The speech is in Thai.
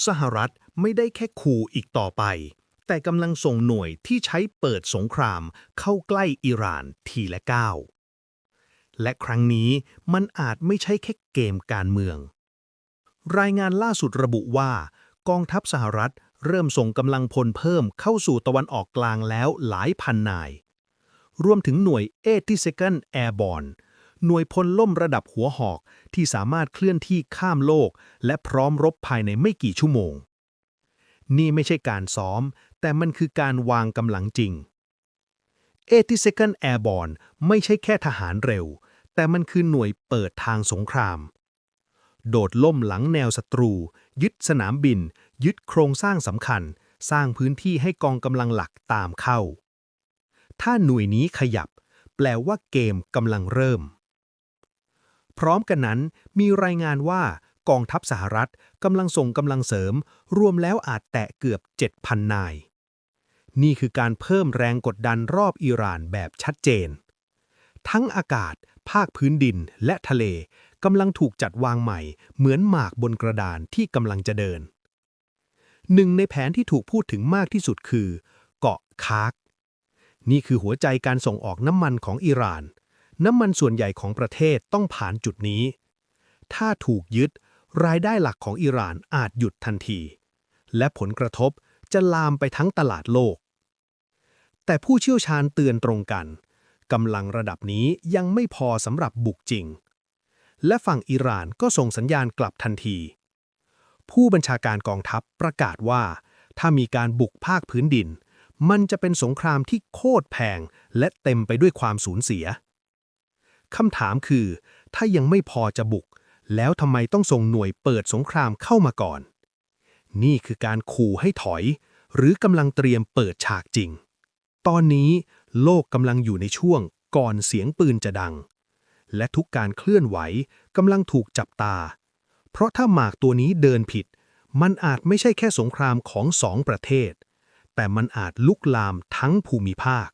สหรัฐไม่ได้แค่ขู่อีกต่อไปแต่กำลังส่งหน่วยที่ใช้เปิดสงครามเข้าใกล้อิหร่านทีละก้าวและครั้งนี้มันอาจไม่ใช่แค่เกมการเมืองรายงานล่าสุดระบุว่ากองทัพสหรัฐเริ่มส่งกำลังพลเพิ่มเข้าสู่ตะวันออกกลางแล้วหลายพันนายรวมถึงหน่วย 82nd Airborne หน่วยพลล่มระดับหัวหอกที่สามารถเคลื่อนที่ข้ามโลกและพร้อมรบภายในไม่กี่ชั่วโมงนี่ไม่ใช่การซ้อมแต่มันคือการวางกำลังจริง 82nd Airborne ไม่ใช่แค่ทหารเร็วแต่มันคือหน่วยเปิดทางสงครามโดดล่มหลังแนวศัตรูยึดสนามบินยึดโครงสร้างสำคัญสร้างพื้นที่ให้กองกำลังหลักตามเข้าถ้าหน่วยนี้ขยับแปลว่าเกมกำลังเริ่มพร้อมกันนั้นมีรายงานว่ากองทัพสหรัฐกำลังส่งกำลังเสริมรวมแล้วอาจแตะเกือบ 7,000 นายนี่คือการเพิ่มแรงกดดันรอบอิหร่านแบบชัดเจนทั้งอากาศภาคพื้นดินและทะเลกำลังถูกจัดวางใหม่เหมือนหมากบนกระดานที่กำลังจะเดินหนึ่งในแผนที่ถูกพูดถึงมากที่สุดคือเกาะคาร์กนี่คือหัวใจการส่งออกน้ำมันของอิหร่านน้ำมันส่วนใหญ่ของประเทศต้องผ่านจุดนี้ถ้าถูกยึดรายได้หลักของอิหร่านอาจหยุดทันทีและผลกระทบจะลามไปทั้งตลาดโลกแต่ผู้เชี่ยวชาญเตือนตรงกันกำลังระดับนี้ยังไม่พอสำหรับบุกจริงและฝั่งอิหร่านก็ส่งสัญญาณกลับทันทีผู้บัญชาการกองทัพประกาศว่าถ้ามีการบุกภาคพื้นดินมันจะเป็นสงครามที่โคตรแพงและเต็มไปด้วยความสูญเสียคำถามคือถ้ายังไม่พอจะบุกแล้วทำไมต้องส่งหน่วยเปิดสงครามเข้ามาก่อนนี่คือการขู่ให้ถอยหรือกำลังเตรียมเปิดฉากจริงตอนนี้โลกกำลังอยู่ในช่วงก่อนเสียงปืนจะดังและทุกการเคลื่อนไหวกำลังถูกจับตาเพราะถ้าหมากตัวนี้เดินผิดมันอาจไม่ใช่แค่สงครามของสองประเทศแต่มันอาจลุกลามทั้งภูมิภาค